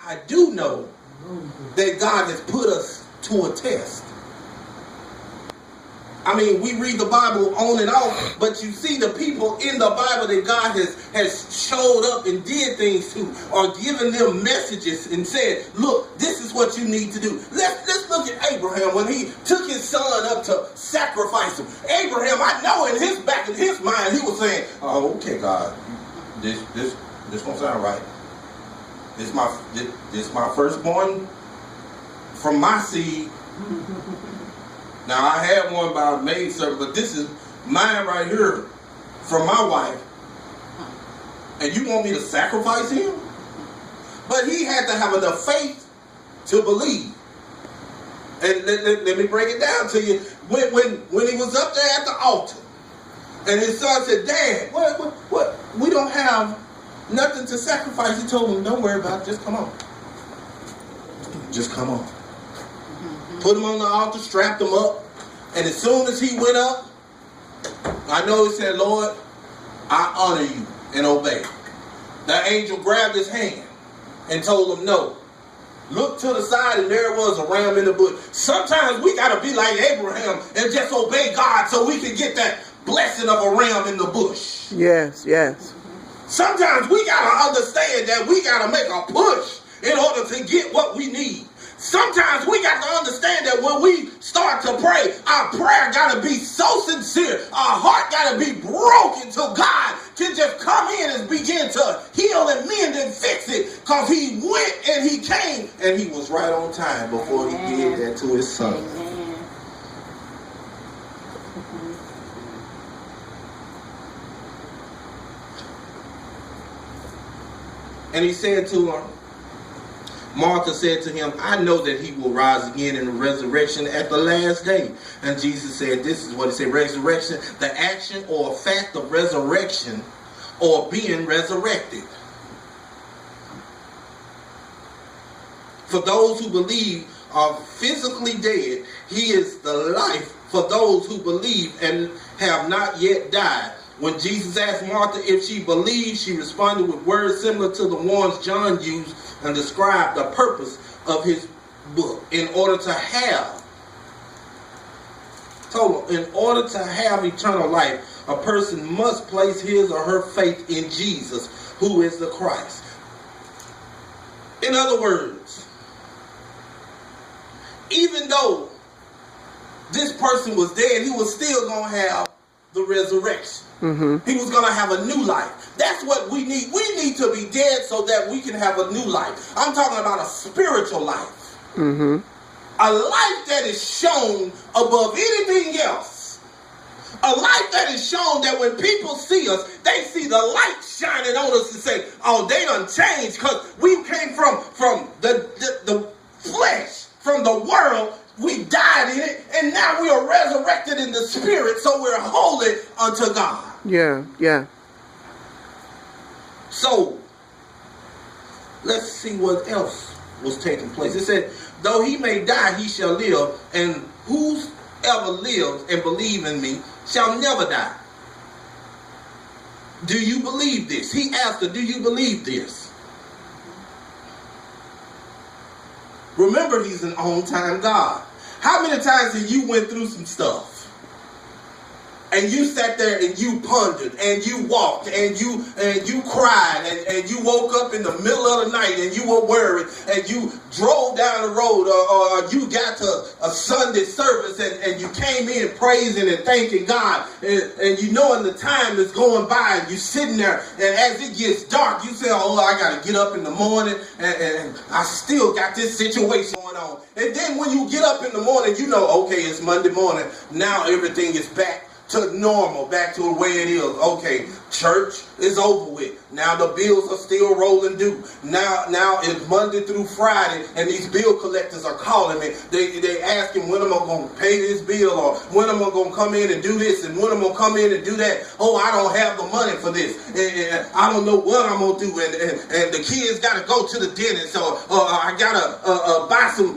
I do know that God has put us to a test. I mean, we read the Bible on and off, but you see the people in the Bible that God has showed up and did things to, or given them messages and said, look, this is what you need to do. Let's look at Abraham when he took his son up to sacrifice him. Abraham, I know in his mind, he was saying, oh, okay, God, this don't sound right. This my firstborn from my seed. Now, I had one by a maidservant, but this is mine right here from my wife. And you want me to sacrifice him? But he had to have enough faith to believe. And let me break it down to you. When he was up there at the altar, and his son said, Dad, what? We don't have nothing to sacrifice. He told him, don't worry about it, just come on. Just come on. Put him on the altar, strapped him up, and as soon as he went up, I know he said, Lord, I honor you and obey. The angel grabbed his hand and told him no. Looked to the side and there was a ram in the bush. Sometimes we got to be like Abraham and just obey God so we can get that blessing of a ram in the bush. Yes, yes. Sometimes we got to understand that we got to make a push in order to get what we need. Sometimes we got to understand that when we start to pray, our prayer got to be so sincere. Our heart got to be broken so God can just come in and begin to heal and mend and fix it. Because he went and he came and he was right on time before he did that to his son. And he said to her, Martha said to him, I know that he will rise again in the resurrection at the last day. And Jesus said, this is what he said, resurrection, the action or fact of resurrection or being resurrected. For those who believe are physically dead, he is the life for those who believe and have not yet died. When Jesus asked Martha if she believed, she responded with words similar to the ones John used and described the purpose of his book. In order to have eternal life, a person must place his or her faith in Jesus, who is the Christ. In other words, even though this person was dead, he was still going to have the resurrection. Mm-hmm. He was going to have a new life. That's what we need. We need to be dead so that we can have a new life. I'm talking about a spiritual life. Mm-hmm. A life that is shown above anything else. A life that is shown that when people see us, they see the light shining on us and say, oh, they done changed because we came from the flesh, from the world. We died in it, and now we are resurrected in the spirit, so we're holy unto God. Yeah, yeah. So, let's see what else was taking place. It said, though he may die, he shall live, and whosoever lives and believe in me shall never die. Do you believe this? He asked her, do you believe this? Remember, he's an on-time God. How many times have you went through some stuff and you sat there and you pondered and you walked and you cried and you woke up in the middle of the night and you were worried and you drove down the road or you got to a Sunday service and you came in praising and thanking God and you knowing the time is going by and you sitting there and as it gets dark you say, oh, I got to get up in the morning and I still got this situation going on. And then when you get up in the morning, you know, okay, it's Monday morning. Now everything is back to normal, back to the way it is. Okay, church is over with. Now the bills are still rolling due. Now it's Monday through Friday, and these bill collectors are calling me. They asking when am I going to pay this bill, or when am I going to come in and do this, and when am I going to come in and do that. Oh, I don't have the money for this, and I don't know what I'm going to do, and the kids got to go to the dentist, or I got to buy some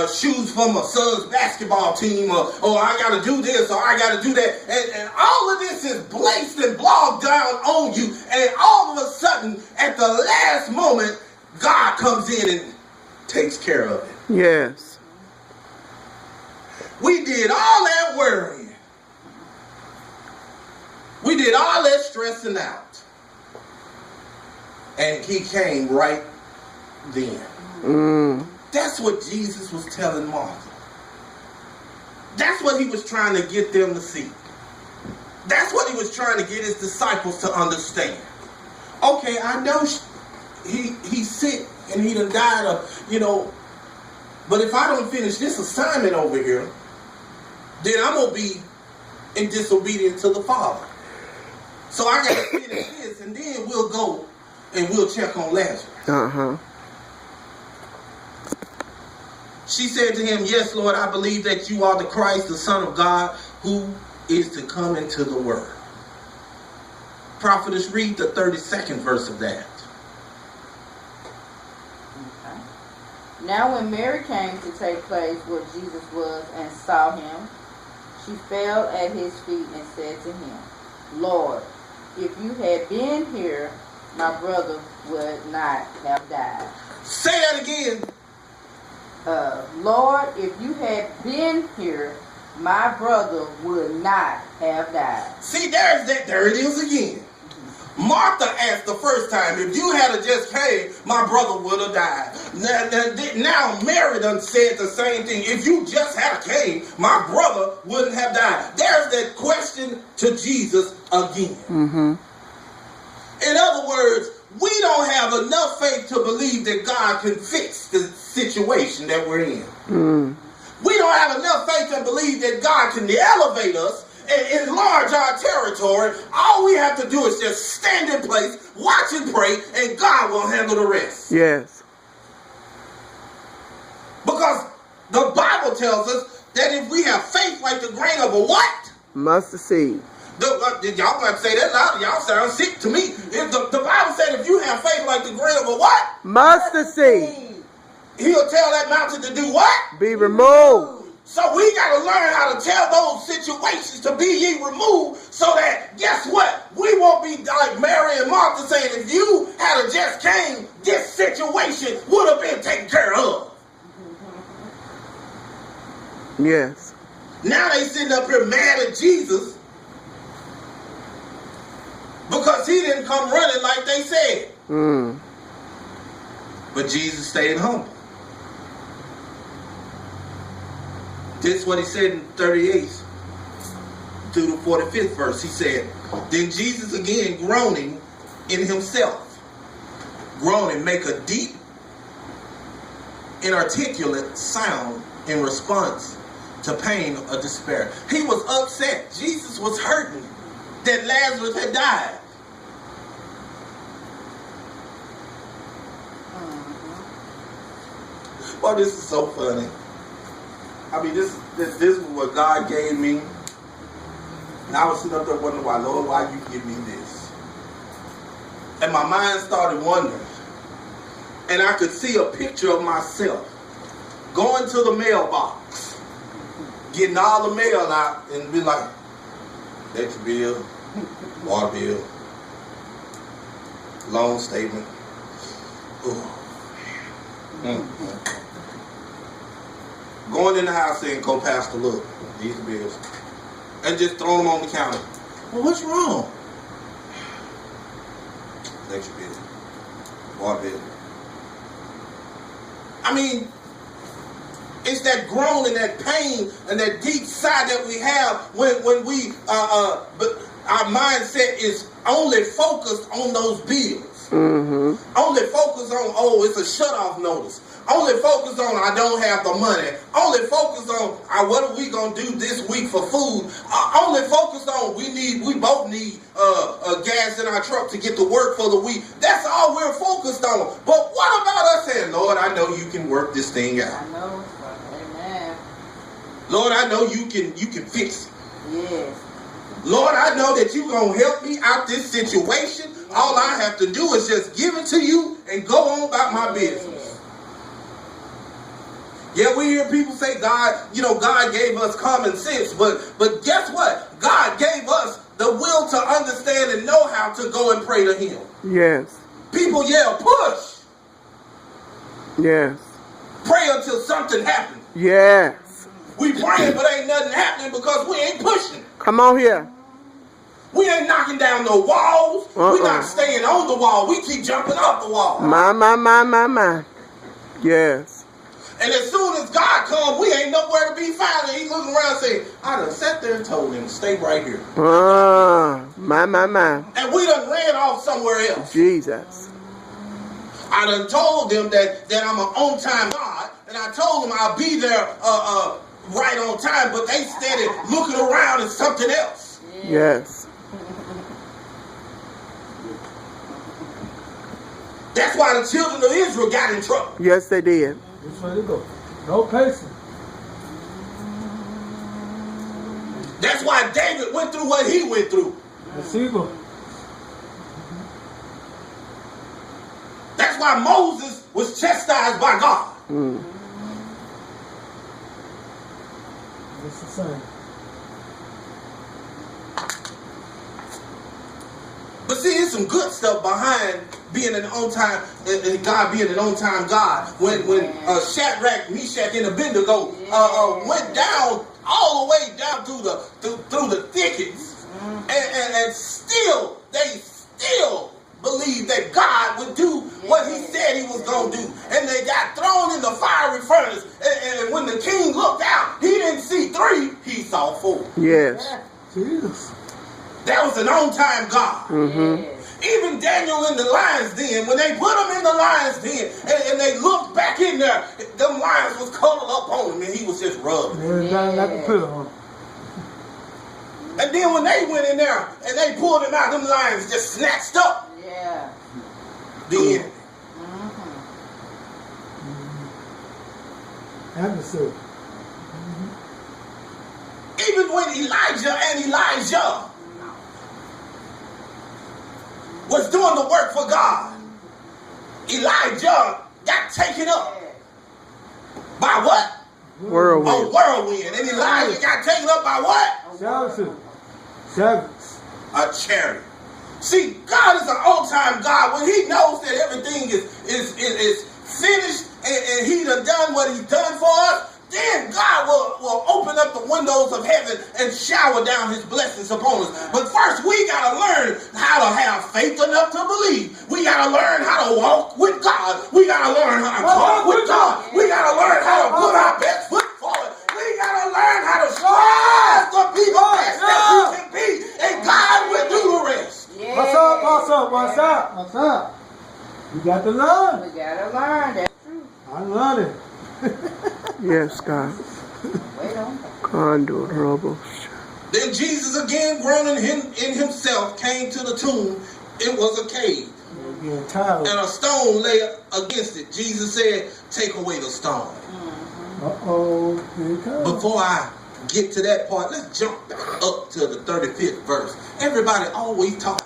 shoes for my son's basketball team, or I got to do this, or I got to do that. And all of this is placed and blogged down on you. And all of a sudden, at the last moment, God comes in and takes care of it. Yes. We did all that worrying. We did all that stressing out. And he came right then. That's what Jesus was telling Martha. That's what he was trying to get them to see. That's what he was trying to get his disciples to understand. Okay, I know he's sick and he done died of, but if I don't finish this assignment over here, then I'm going to be in disobedience to the Father. So I got to finish this, and then we'll go and we'll check on Lazarus. She said to him, yes, Lord, I believe that you are the Christ, the Son of God, who is to come into the world. Prophetess, read the 32nd verse of that. Okay. Now when Mary came to take place where Jesus was and saw him, she fell at his feet and said to him, Lord, if you had been here, my brother would not have died. Say that again. Lord, if you had been here, my brother would not have died. See, there it is again. Martha asked the first time, if you had just came, my brother would have died. Now Mary done said the same thing. If you just had came, my brother wouldn't have died. There's that question to Jesus again. In other words, we don't have enough faith to believe that God can fix the situation that we're in. We don't have enough faith to believe that God can elevate us and enlarge our territory. All we have to do is just stand in place, watch and pray, and God will handle the rest. Yes. Because the Bible tells us that if we have faith like the grain of a what? Mustard seed. Y'all got to say that loud. Y'all sound sick to me. If the Bible said if you have faith like the grain of a what? Mustard seed. He'll tell that mountain to do what? Be removed. So we got to learn how to tell those situations to be ye removed so that, guess what? We won't be like Mary and Martha saying, if you had just came, this situation would have been taken care of. Yes. Now they sitting up here mad at Jesus because he didn't come running like they said. But Jesus stayed humble. This is what he said in 38th through the 45th verse. He said, then Jesus again groaning in himself, groaning, make a deep, inarticulate sound in response to pain or despair. He was upset. Jesus was hurting that Lazarus had died. Well, this is so funny. I mean, this is what God gave me. And I was sitting up there wondering why, Lord, why you give me this? And my mind started wondering. And I could see a picture of myself going to the mailbox, getting all the mail out, and be like, electric bill, water bill, loan statement. Going in the house saying, go Pastor, look, these are bills. And just throw them on the counter. Well, what's wrong? Electric bill, water bill. I mean, it's that groan and that pain and that deep sigh that we have when we, but our mindset is only focused on those bills. Only focused on, oh, it's a shut-off notice. Only focus on I don't have the money. Only focus on what are we gonna do this week for food. Only focus on we both need gas in our truck to get to work for the week. That's all we're focused on. But what about us saying, Lord, I know you can work this thing out. I know. Amen. Lord, I know you can fix it. Yes. Lord, I know that you're gonna help me out this situation. All I have to do is just give it to you and go on about my business. Yeah, we hear people say God gave us common sense, but guess what? God gave us the will to understand and know how to go and pray to him. Yes. People yell, push. Yes. Pray until something happens. Yes. We praying, but ain't nothing happening because we ain't pushing. Come on here. We ain't knocking down no walls. We not staying on the wall. We keep jumping off the wall. My. Yes. And as soon as God comes, we ain't nowhere to be found. And he looking around saying, I done sat there and told him, stay right here. My. And we done ran off somewhere else. Jesus. I done told them that I'm an on-time God. And I told them I'll be there right on time. But they steady looking around at something else. Yes. That's why the children of Israel got in trouble. Yes, they did. Which way to go? No patience. That's why David went through what he went through. Let's see go. That's why Moses was chastised by God. It's the same. But see, there's some good stuff behind being an on-time, God being an on-time God. When Shadrach, Meshach, and Abednego went down all the way down through the thickets, and still they still believed that God would do what he said he was going to do. And they got thrown in the fiery furnace. And when the king looked out, he didn't see 3, he saw 4. Yes. Jesus. That was an on-time God. Mm-hmm. Even Daniel in the lion's den, when they put him in the lion's den and they looked back in there, them lions was cuddled up on him and he was just rubbing. Everything like a pillow, huh? And then when they went in there and they pulled him out, them lions just snatched up the enemy. Adversary. Even when Elijah and Elijah was doing the work for God, Elijah got taken up by what? Whirlwind. A whirlwind. And Elijah got taken up by what? Servants. A chariot. See, God is an on-time God. When he knows that everything is finished and he done what he's done for us, then God will open up the windows of heaven and shower down his blessings upon us. But first, we got to learn how to have faith enough to believe. We got to learn how to walk with God. We got to learn how to talk with God. We got to learn how to put our best foot forward. We got to learn how to strive to be the best that we can be. And God will do the rest. What's up? You got to learn. We gotta learn. That's true. I'm learning. Yes, God. Wait on. Condo Robo. Then Jesus, again groaning in himself, came to the tomb. It was a cave, You're getting tired. and a stone lay against it. Jesus said, take away the stone. Uh-oh. Here it comes. Before I get to that part, let's jump back up to the 35th verse. Everybody always talk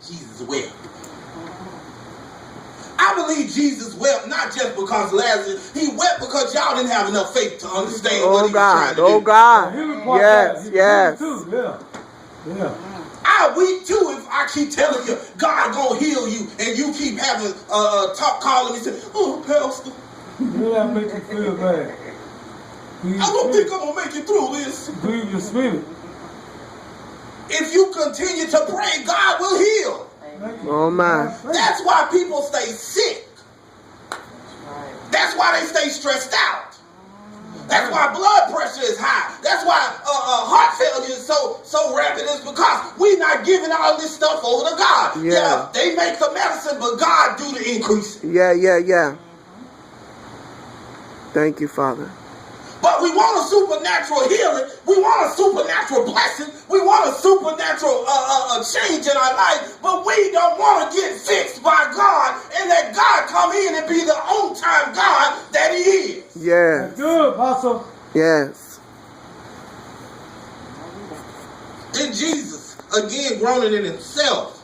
Jesus wept. I believe Jesus wept not just because Lazarus, he wept because y'all didn't have enough faith to understand what he was trying to do. Oh God. He was part Yes, of that. yes. He was too. Yeah. I weep too if I keep telling you God gonna heal you and you keep having talk calling me saying, oh Pastor, That makes you feel bad. I don't think I'm gonna make it through this. Grieve your spirit. If you continue to pray, God will heal. Oh my. That's why people stay sick. That's why they stay stressed out. That's why blood pressure is high. That's why heart failure is so rapid. It's because we're not giving all this stuff over to God. Yeah. They make the medicine, but God do the increase. Yeah. Thank you, Father. But we want a supernatural healing. We want a supernatural blessing. We want a supernatural change in our life. But we don't want to get fixed by God and let God come in and be the on-time God that he is. Yes. Good, Apostle. Yes. Then Jesus, again groaning in himself,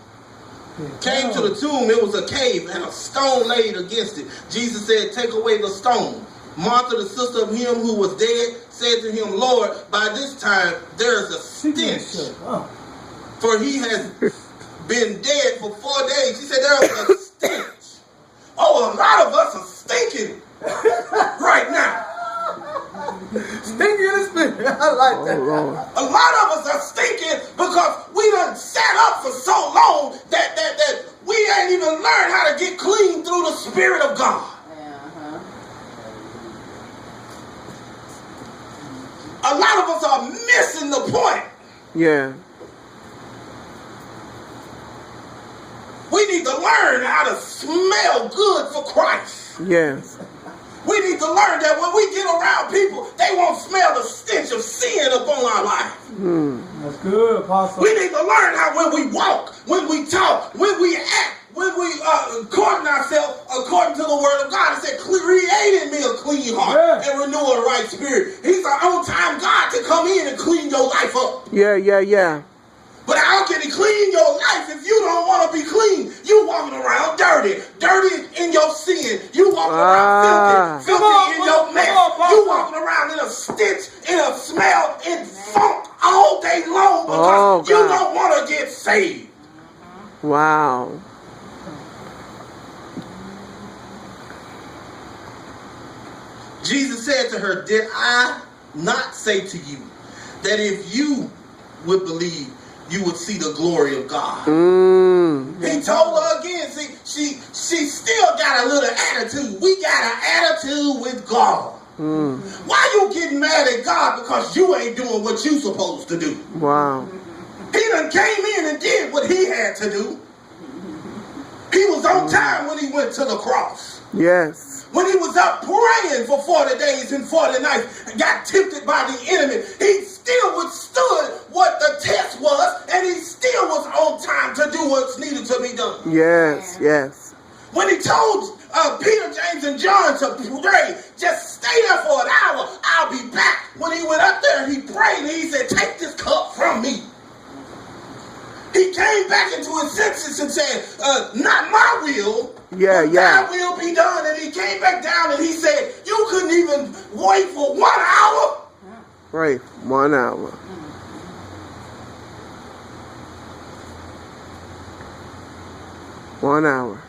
came to the tomb. It was a cave and a stone laid against it. Jesus said, take away the stone. Martha, the sister of him who was dead, said to him, Lord, by this time there is a stench, for he has been dead for 4 days. He said, there is a stench. Oh, a lot of us are stinking. like Oh, that. Lord. A lot of us are stinking because we done sat up for so long that we ain't even learned how to get clean through the Spirit of God. Uh-huh. A lot of us are missing the point. Yeah. We need to learn how to smell good for Christ. Yes. We need to learn that when we get around people, they won't smell the stench of sin upon our life. That's good, Apostle. We need to learn how when we walk, when we talk, when we act, when we according ourselves according to the word of God. It said, create in me a clean heart and renew a right spirit. He's our on-time God to come in and clean your life up. Yeah. But how can he clean your life if you don't want to be clean? You walking around dirty in your sin. You walking around filthy in your mess. You walking around in a stench, in a smell, in funk all day long because you don't want to get saved. Wow. Jesus said to her, did I not say to you that if you would believe, you would see the glory of God? He told her again, see, she still got a little attitude. We got an attitude with God. Why you getting mad at God because you ain't doing what you supposed to do? Wow. He done came in and did what he had to do. He was on time when he went to the cross. Yes. When he was up praying for 40 days and 40 nights and got tempted by the enemy, he still withstood what the test was, and he still was on time to do what's needed to be done. Yes. When he told Peter, James, and John to pray, just stay there for an hour, I'll be back. When he went up there, he prayed, and he said, take this cup from me. He came back into his senses and said, not my will, thy will be done. And he came back down and he said, you couldn't even wait for 1 hour? Right. 1 hour. One hour.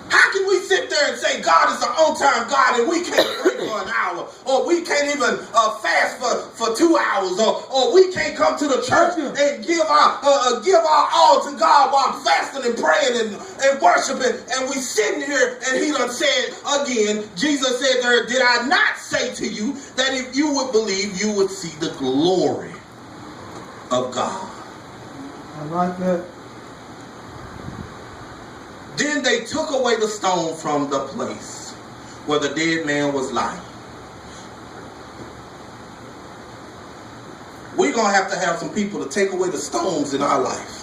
How can we sit there and say God is an on-time God and we can't pray for an hour, or we can't even fast for 2 hours, or we can't come to the church and give our all to God while fasting and praying and worshiping, and we sitting here and he done said again, Jesus said there, did I not say to you that if you would believe, you would see the glory of God? I like that. Then they took away the stone from the place where the dead man was lying. We're going to have some people to take away the stones in our life.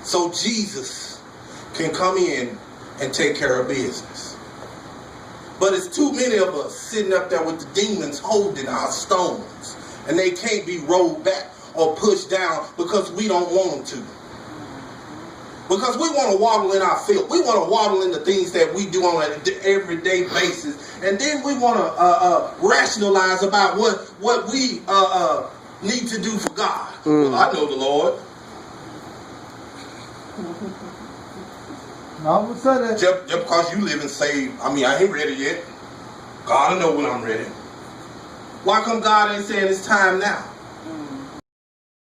So Jesus can come in and take care of business. But it's too many of us sitting up there with the demons holding our stones, and they can't be rolled back or pushed down because we don't want them to. Because we want to waddle in our filth. We want to waddle in the things that we do on an everyday basis. And then we want to rationalize about what we need to do for God. Well, I know the Lord. I would say that. Just because you live and saved, I ain't ready yet. God will know when I'm ready. Why come God ain't saying it's time now?